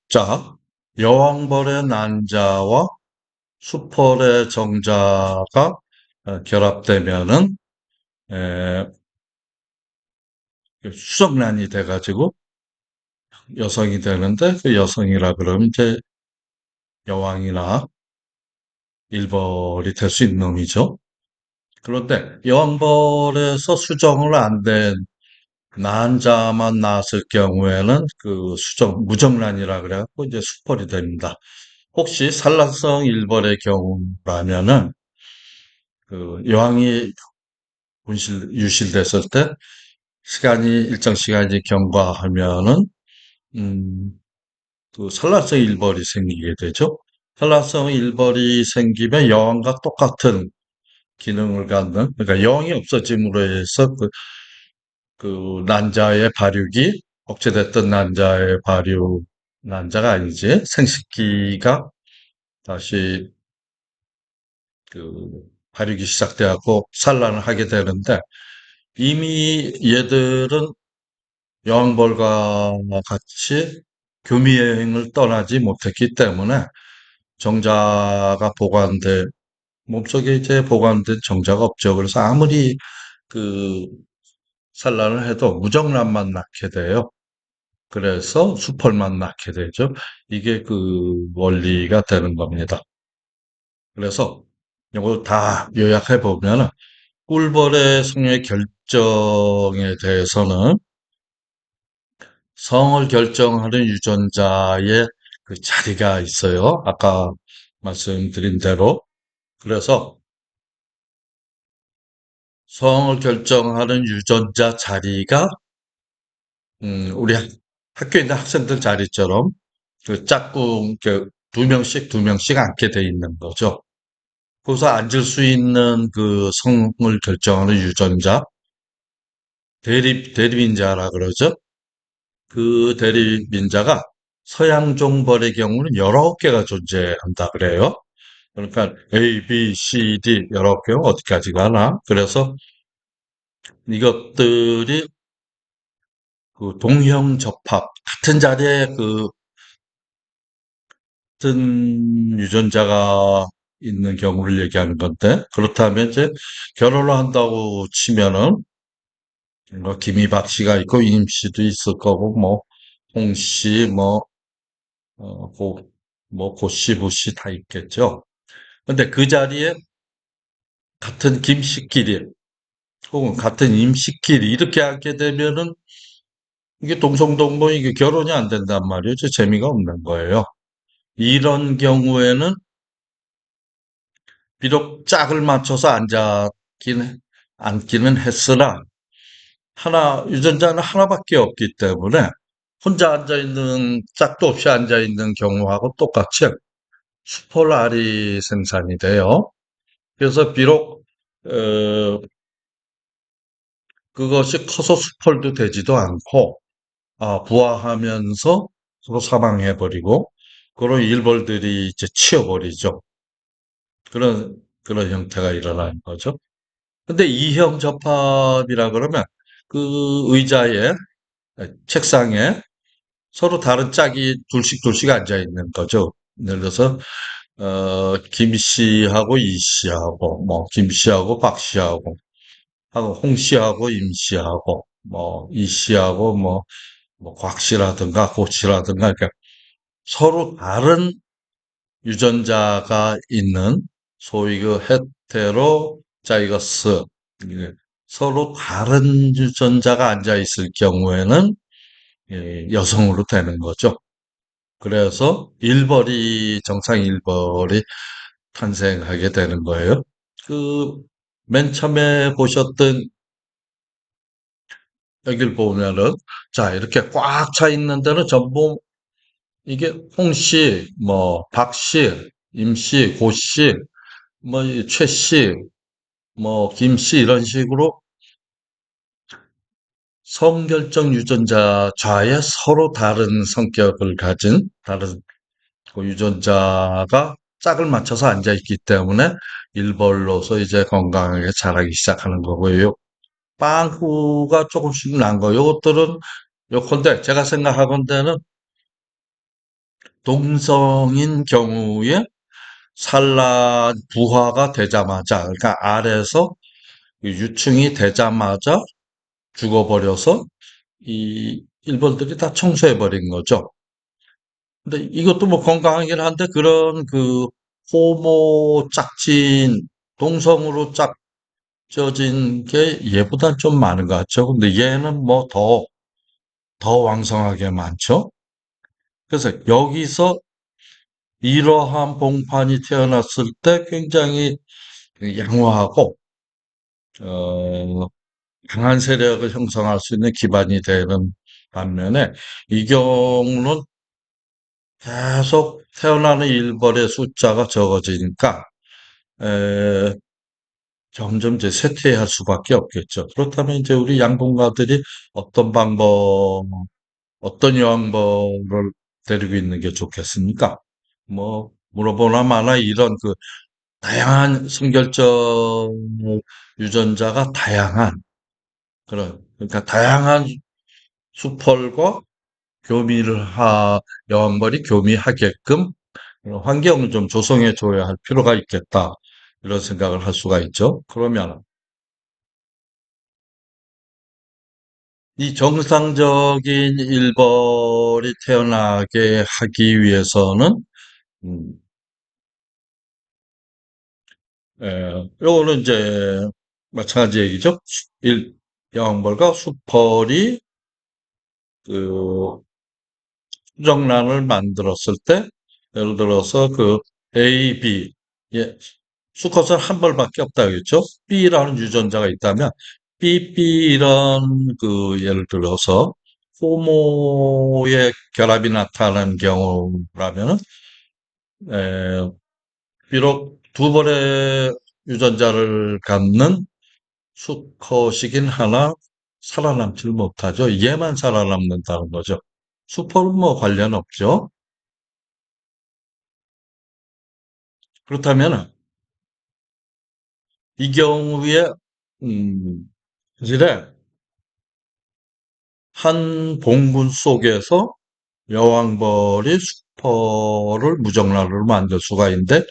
자, 여왕벌의 난자와 수펄의 정자가 결합되면은 에, 수정란이 돼가지고 여성이 되는데 그 여성이라 그러면 이제 여왕이나 일벌이 될 수 있는 놈이죠. 그런데 여왕벌에서 수정을 안 된 난자만 낳았을 경우에는 그 무정란이라 그래갖고 이제 수펄이 됩니다. 혹시 산란성 일벌의 경우라면은 그 여왕이 유실됐을 때 일정 시간이 경과하면은 음, 그 산란성 일벌이 생기게 되죠. 산란성 일벌이 생기면 여왕과 똑같은 기능을 갖는, 그러니까 여왕이 없어짐으로 해서 그 난자의 발육이 억제됐던 난자가 아니지 생식기가 다시 그 발육이 시작돼갖고 산란을 하게 되는데 이미 얘들은 여왕벌과 같이 교미 여행을 떠나지 못했기 때문에 정자가 몸속에 이제 보관된 정자가 없죠. 그래서 아무리 그 산란을 해도 무정란만 낳게 돼요. 그래서 수펄만 낳게 되죠. 이게 그 원리가 되는 겁니다. 그래서 이걸 다 요약해 보면은 꿀벌의 성의 결정에 대해서는 성을 결정하는 유전자의 그 자리가 있어요. 아까 말씀드린 대로. 그래서 성을 결정하는 유전자 자리가 우리 학교에 있는 학생들 자리처럼 그 짝꿍 두 명씩 두 명씩 앉게 돼 있는 거죠. 거기서 앉을 수 있는 그 성을 결정하는 유전자 대립인자라 그러죠. 그 대립인자가 서양종벌의 경우는 19개가 존재한다 그래요. 그러니까 A, B, C, D 여러 개 어디까지 가나? 그래서 이것들이 그 동형접합 같은 자리에 그 같은 유전자가 있는 경우를 얘기하는 건데 그렇다면 이제 결혼을 한다고 치면은 뭐 김이박 씨가 있고 임 씨도 있을 거고 뭐 홍 씨, 어, 고, 고 씨, 부 씨 다 있겠죠. 근데 그 자리에 같은 김 씨끼리 혹은 같은 임 씨끼리 이렇게 하게 되면은 이게 동성동본 이게 결혼이 안 된단 말이죠. 재미가 없는 거예요. 이런 경우에는 비록 짝을 맞춰서 앉기는 했으나 유전자는 하나밖에 없기 때문에 혼자 앉아있는, 짝도 없이 앉아있는 경우하고 똑같이 수폴알이 생산이 돼요. 그래서 비록, 어, 그것이 커서 수폴도 되지도 않고, 부화하면서 서로 사망해버리고, 그런 일벌들이 이제 치여버리죠. 그런 형태가 일어나는 거죠. 근데 이형 접합이라 그러면 그 의자에, 책상에 서로 다른 짝이 둘씩 둘씩 앉아 있는 거죠. 예를 들어서 김 씨하고 이 씨하고 김 씨하고 박 씨하고 하고 홍 씨하고 임 씨하고 이 씨하고 곽 씨라든가 고 씨라든가 이렇게 서로 다른 유전자가 있는 소위 그 헤테로 자이거스 이게 서로 다른 유전자가 앉아 있을 경우에는 여성으로 되는 거죠. 그래서 정상 일벌이 탄생하게 되는 거예요. 그, 맨 처음에 보셨던 여길 보면은, 자, 이렇게 꽉 차 있는 데는 전부 이게 홍씨, 박씨, 임씨, 고씨, 이 최씨, 김씨 이런 식으로 성결정 유전자 좌에 서로 다른 성격을 가진 다른 그 유전자가 짝을 맞춰서 앉아 있기 때문에 일벌로서 이제 건강하게 자라기 시작하는 거고요. 빵꾸가 조금씩 난 거. 요것들은 요컨대 제가 생각하건대는 동성인 경우에 산란 부화가 되자마자, 그러니까 알에서 유충이 되자마자 죽어버려서 이 일벌들이 다 청소해버린 거죠. 근데 이것도 뭐 건강하긴 한데 그런 그 호모 짝진, 동성으로 짝져진 게 얘보단 좀 많은 것 같죠. 근데 얘는 뭐 더 왕성하게 많죠. 그래서 여기서 이러한 봉판이 태어났을 때 굉장히 양호하고, 어, 강한 세력을 형성할 수 있는 기반이 되는 반면에 이 경우는 계속 태어나는 일벌의 숫자가 적어지니까 에, 점점 이제 쇠퇴할 수밖에 없겠죠. 그렇다면 이제 우리 양봉가들이 어떤 방법, 어떤 여왕벌을 데리고 있는 게 좋겠습니까? 뭐 물어보나 마나 이런 그 다양한 성결정 유전자가 다양한 그런 그러니까 다양한 수펄과 교미를 여왕벌이 교미하게끔 그런 환경을 좀 조성해 줘야 할 필요가 있겠다. 이런 생각을 할 수가 있죠. 그러면 이 정상적인 일벌이 태어나게 하기 위해서는 음, 요거는 이제 마찬가지 얘기죠. 여왕벌과 수펄이 그 수정란을 만들었을 때 예를 들어서 그 A, B 예, 수컷은 한 벌밖에 없다겠죠. B라는 유전자가 있다면 B 이런 그 예를 들어서 호모의 결합이 나타나는 경우라면은 에, 비록 두 벌의 유전자를 갖는 수컷이긴 하나 살아남지를 못하죠. 얘만 살아남는다는 거죠. 수포는 뭐 관련 없죠. 그렇다면 이 경우에 사실에 한 봉분 속에서 여왕벌이 수포를 무정란으로 만들 수가 있는데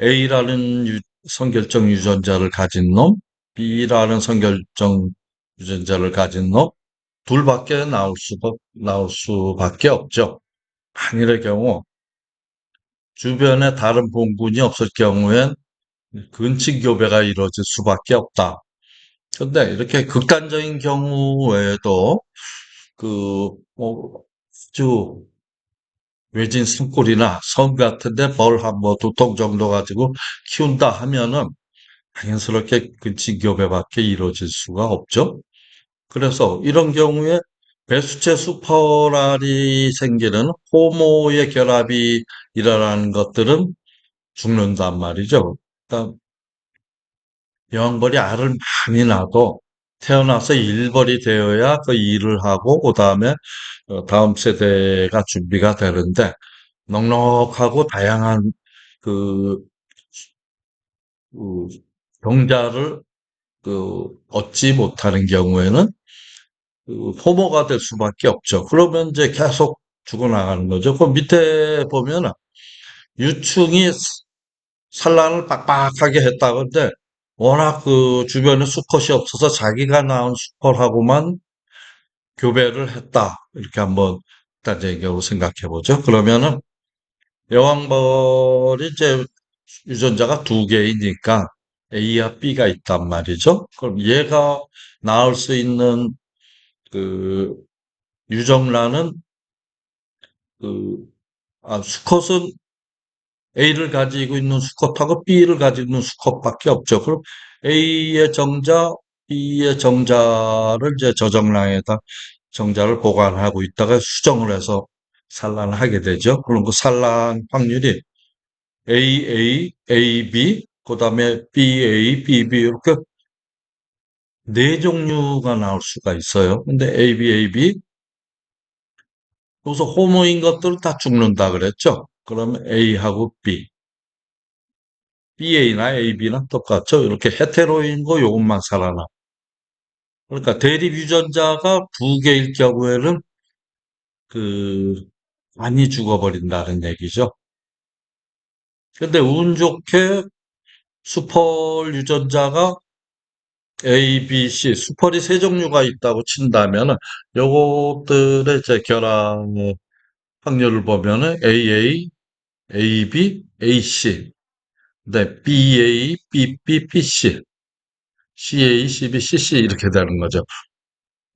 A라는 성결정 유전자를 가진 놈, B라는 성결정 유전자를 가진 놈 둘밖에 나올 수밖에 없죠. 항일의 경우 주변에 다른 봉분이 없을 경우엔 근친 교배가 이루어질 수밖에 없다. 근데 이렇게 극단적인 경우에도 아주 외진 산골이나 섬 같은데 벌 한 뭐 두 통 정도 가지고 키운다 하면은 당연스럽게 근친 교배밖에 이루어질 수가 없죠. 그래서 이런 경우에 배수체 수포랄이 생기는 호모의 결합이 일어나는 것들은 죽는단 말이죠. 그러니까 여왕벌이 알을 많이 낳아도 태어나서 일벌이 되어야 그 일을 하고 그다음에 다음 세대가 준비가 되는데 넉넉하고 다양한 그, 그 경자를 얻지 못하는 경우에는 포모가 될 수밖에 없죠. 그러면 이제 계속 죽어나가는 거죠. 그 밑에 보면 유충이 산란을 빡빡하게 했다. 근데 워낙 그 주변에 수컷이 없어서 자기가 낳은 수컷하고만 교배를 했다. 이렇게 한번 단적으로 생각해 보죠. 그러면은 여왕벌이 이제 유전자가 두 개이니까 A와 B가 있단 말이죠. 그럼 얘가 낳을 수 있는 그 유정란은 그 수컷은 A를 가지고 있는 수컷하고 B를 가지고 있는 수컷밖에 없죠. 그럼 A의 정자, B의 정자를 이제 저정랑에다 정자를 보관하고 있다가 수정을 해서 산란을 하게 되죠. 그럼 그 산란 확률이 AA, AB, 그 다음에 BA, BB 이렇게 네 종류가 나올 수가 있어요. 근데 AB, AB 여기서 호모인 것들은 다 죽는다 그랬죠. 그러면 A하고 B, BA나 AB나 똑같죠. 이렇게 헤테로인 거 요것만 살아나. 그러니까 대립 유전자가 두 개일 경우에는 그 많이 죽어버린다는 얘기죠. 근데 운 좋게 수펄 유전자가 A, B, C, 수펄이 세 종류가 있다고 친다면은 요것들의 이제 결합 확률을 보면은 AA, AB, AC, 네, BA, BP, PC, CA, CB, CC 이렇게 되는 거죠.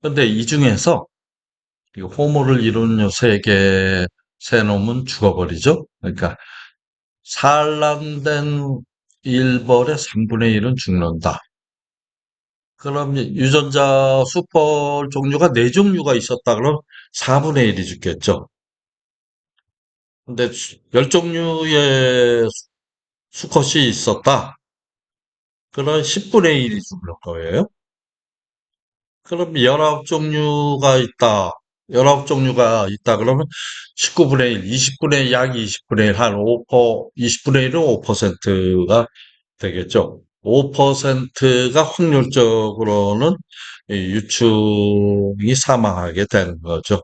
근데 이 중에서 이 호모를 이루는 요 세 놈은 죽어버리죠. 그러니까 산란된 일벌의 3분의 1은 죽는다. 그럼 유전자 수펄 종류가 네 종류가 있었다 그러면 4분의 1이 죽겠죠. 근데 10종류의 수컷이 있었다. 그럼 10분의 1이 죽는 거예요. 그럼 19종류가 있다. 19종류가 있다 그러면 19분의 1, 20분의 1, 약 20분의 1, 한 20분의 1은 5%가 되겠죠. 5%가 확률적으로는 이 유충이 사망하게 되는 거죠.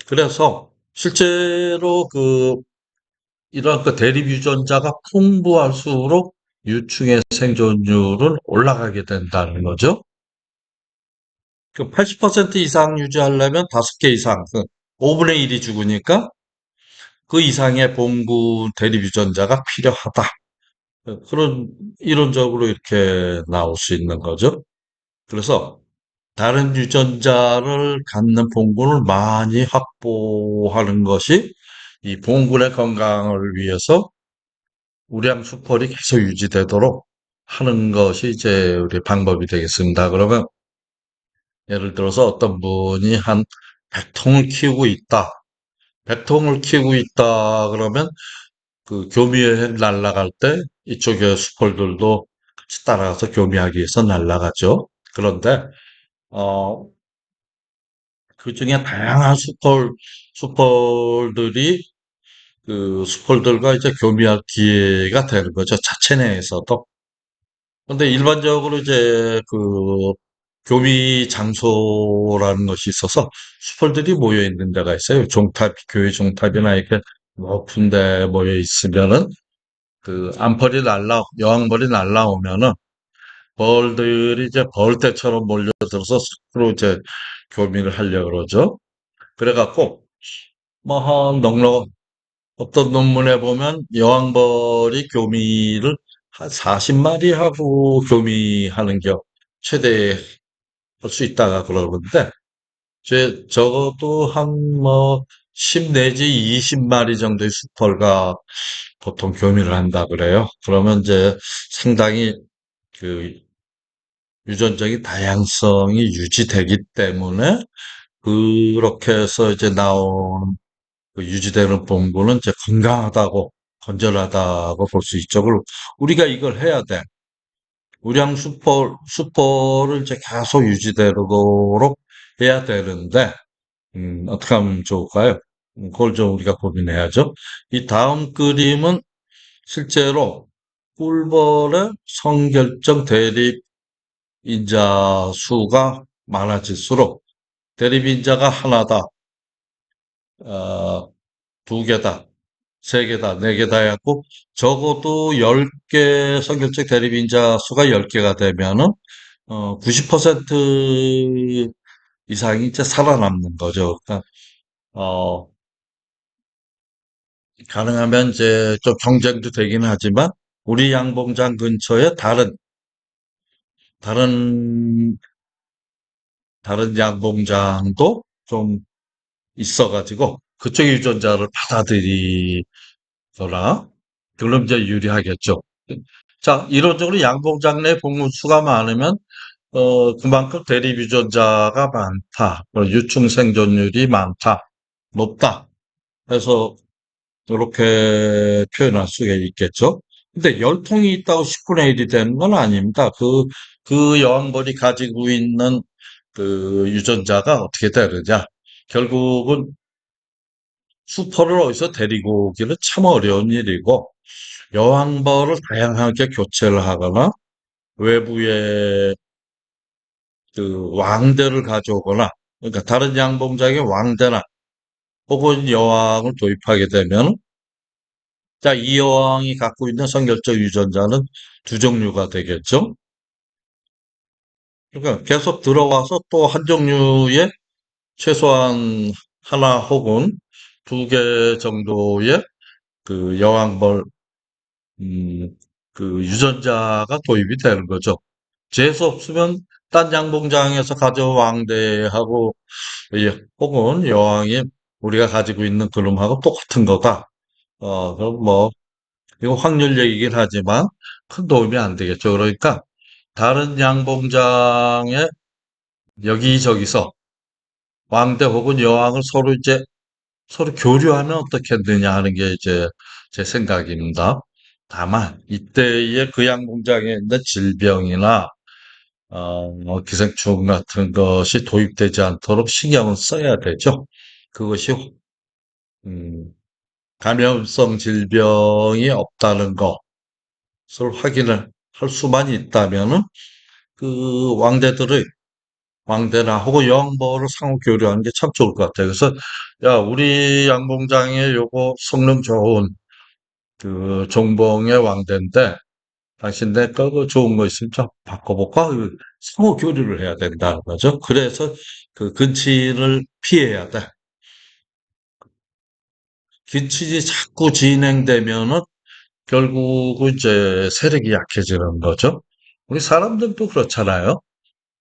그래서 실제로 이런 대립 유전자가 풍부할수록 유충의 생존율은 올라가게 된다는 거죠. 그 80% 이상 유지하려면 5개 이상, 5분의 1이 죽으니까 그 이상의 봉구 대립 유전자가 필요하다. 그런 이론적으로 이렇게 나올 수 있는 거죠. 그래서 다른 유전자를 갖는 봉군을 많이 확보하는 것이 이 봉군의 건강을 위해서 우량 수펄이 계속 유지되도록 하는 것이 이제 우리 방법이 되겠습니다. 그러면 예를 들어서 어떤 분이 한 100통을 키우고 있다. 100통을 키우고 있다 그러면 그 교미에 날아갈 때 이쪽의 수펄들도 같이 따라가서 교미하기 위해서 날아가죠. 그런데 어, 그 중에 다양한 수펄들이 그 수펄들과 이제 교미할 기회가 되는 거죠. 자체 내에서도. 근데 일반적으로 이제 교미 장소라는 것이 있어서 수펄들이 모여 있는 데가 있어요. 교회 종탑이나 이렇게 높은 데 모여 있으면은 여왕벌이 날라오면은 벌들이 이제 벌떼처럼 몰려들어서 서로 이제 교미를 하려고 그러죠. 그래갖고, 한 어떤 논문에 보면 여왕벌이 교미를 한 40마리 하고 교미하는 게 최대 할 수 있다가 그러는데, 적어도 한 10 내지 20마리 정도의 수펄과 보통 교미를 한다 그래요. 그러면 이제 상당히 그 유전적인 다양성이 유지되기 때문에 그렇게 해서 이제 나온 유지되는 봉구는 이제 건강하다고 건전하다고 볼 수 있죠. 그리고 우리가 이걸 해야 돼. 우량 수포를 이제 계속 유지되도록 해야 되는데, 어떻게 하면 좋을까요? 그걸 좀 우리가 고민해야죠. 이 다음 그림은 실제로 꿀벌의 성결정 대립 인자 수가 많아질수록 대립 인자가 하나다, 어, 두 개다, 세 개다, 네 개다 해갖고 적어도 10개 성결적 대립 인자 수가 10개가 되면은 90% 이상이 이제 살아남는 거죠. 그러니까 어, 가능하면 이제 좀 경쟁도 되긴 하지만 우리 양봉장 근처에 다른 다른 양봉장도 좀 있어가지고 그쪽 유전자를 받아들이거나 그럼 이제 유리하겠죠. 자, 이론적으로 양봉장 내 복문수가 많으면 그만큼 대립 유전자가 많다, 유충 생존율이 많다, 높다. 해서 이렇게 표현할 수가 있겠죠. 근데 열통이 있다고 10분의 1이 되는 건 아닙니다. 그 여왕벌이 가지고 있는 그 유전자가 어떻게 되느냐. 결국은 수퍼를 어디서 데리고 오기는 참 어려운 일이고, 여왕벌을 다양하게 교체를 하거나, 외부에 왕대를 가져오거나, 그러니까 다른 양봉장의 왕대나 혹은 여왕을 도입하게 되면, 자, 이 여왕이 갖고 있는 선결적 유전자는 두 종류가 되겠죠? 그러니까 계속 들어와서 또 한 종류의 최소한 하나 혹은 두 개 정도의 그 여왕벌, 음, 그 유전자가 도입이 되는 거죠. 재수 없으면 딴 양봉장에서 가져온 왕대하고 혹은 여왕이 우리가 가지고 있는 그림하고 똑같은 거다. 그럼 뭐 이거 확률 얘기긴 하지만 큰 도움이 안 되겠죠. 그러니까 다른 양봉장에 여기저기서 왕대 혹은 여왕을 서로 이제 서로 교류하면 어떻겠느냐 하는 게 이제 제 생각입니다. 다만 이때의 그 양봉장에 있는 질병이나 기생충 같은 것이 도입되지 않도록 신경을 써야 되죠. 그것이 음, 감염성 질병이 없다는 것을 확인을 할 수만 있다면은 그 왕대나 혹은 여왕벌을 상호 교류하는 게 참 좋을 것 같아요. 그래서 야, 우리 양봉장에 요거 성능 좋은 그 종봉의 왕대인데 당신 내 거 그 좋은 거 있으면 좀 바꿔볼까? 그 상호 교류를 해야 된다는 거죠. 그래서 그 근친을 피해야 돼. 근친이 자꾸 진행되면은 결국은 이제 세력이 약해지는 거죠. 우리 사람들도 그렇잖아요.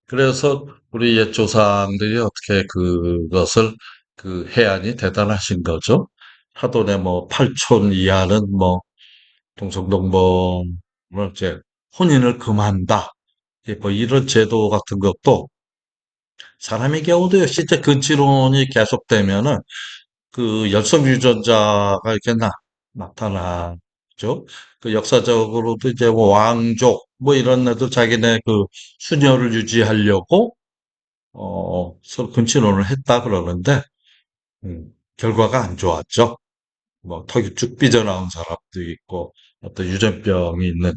그래서 우리 옛 조상들이 어떻게 그것을 그 해안이 대단하신 거죠. 하도내 뭐 8촌 이하는 뭐 동성동범을 이제 혼인을 금한다. 뭐 이런 제도 같은 것도 사람의 경우도 역시 이제 근치론이 계속되면은 그 열성 유전자가 이렇게 나타나죠. 그 역사적으로도 이제 뭐 왕족 뭐 이런 애들 자기네 그 수녀를 유지하려고 서로 근친혼을 했다 그러는데 결과가 안 좋았죠. 뭐 턱이 쭉 삐져나온 사람도 있고 어떤 유전병이 있는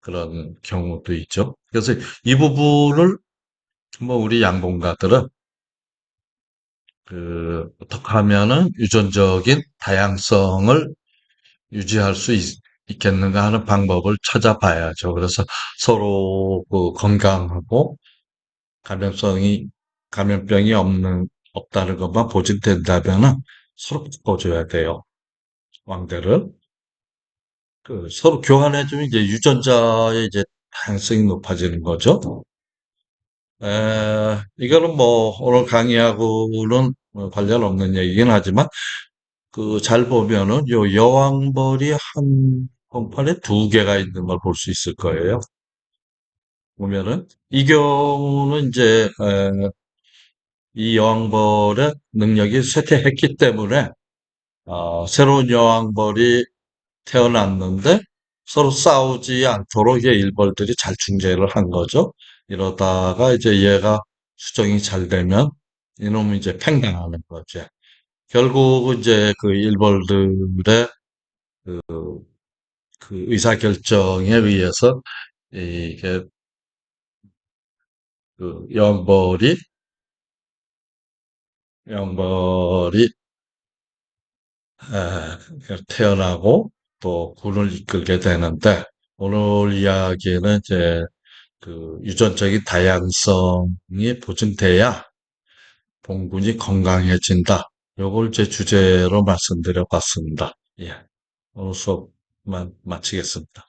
그런 경우도 있죠. 그래서 이 부분을 뭐 우리 양봉가들은 그 어떻게 하면은 유전적인 다양성을 유지할 수 있겠는가 하는 방법을 찾아봐야죠. 그래서 서로 그 건강하고 감염성이 감염병이 없다는 것만 보증된다면은 서로 바꿔줘야 돼요. 왕대를 그 서로 교환해주면 이제 유전자의 이제 다양성이 높아지는 거죠. 이거는 뭐 오늘 강의하고는 관련 없는 얘기긴 하지만 그 잘 보면은 요 여왕벌이 한 번판에 두 개가 있는 걸 볼 수 있을 거예요. 보면은 이 경우는 이제 이 여왕벌의 능력이 쇠퇴했기 때문에 새로운 여왕벌이 태어났는데 서로 싸우지 않도록 이제 일벌들이 잘 중재를 한 거죠. 이러다가 이제 얘가 수정이 잘 되면 이놈이 이제 팽당하는 거죠. 결국 이제 그 일벌들의 그 의사 결정에 의해서 이게 그 영벌이 태어나고 또 군을 이끌게 되는데 오늘 이야기는 이제 그 유전적인 다양성이 보증돼야 봉군이 건강해진다. 요걸 제 주제로 말씀드려 봤습니다. 예. 오늘 수업만 마치겠습니다.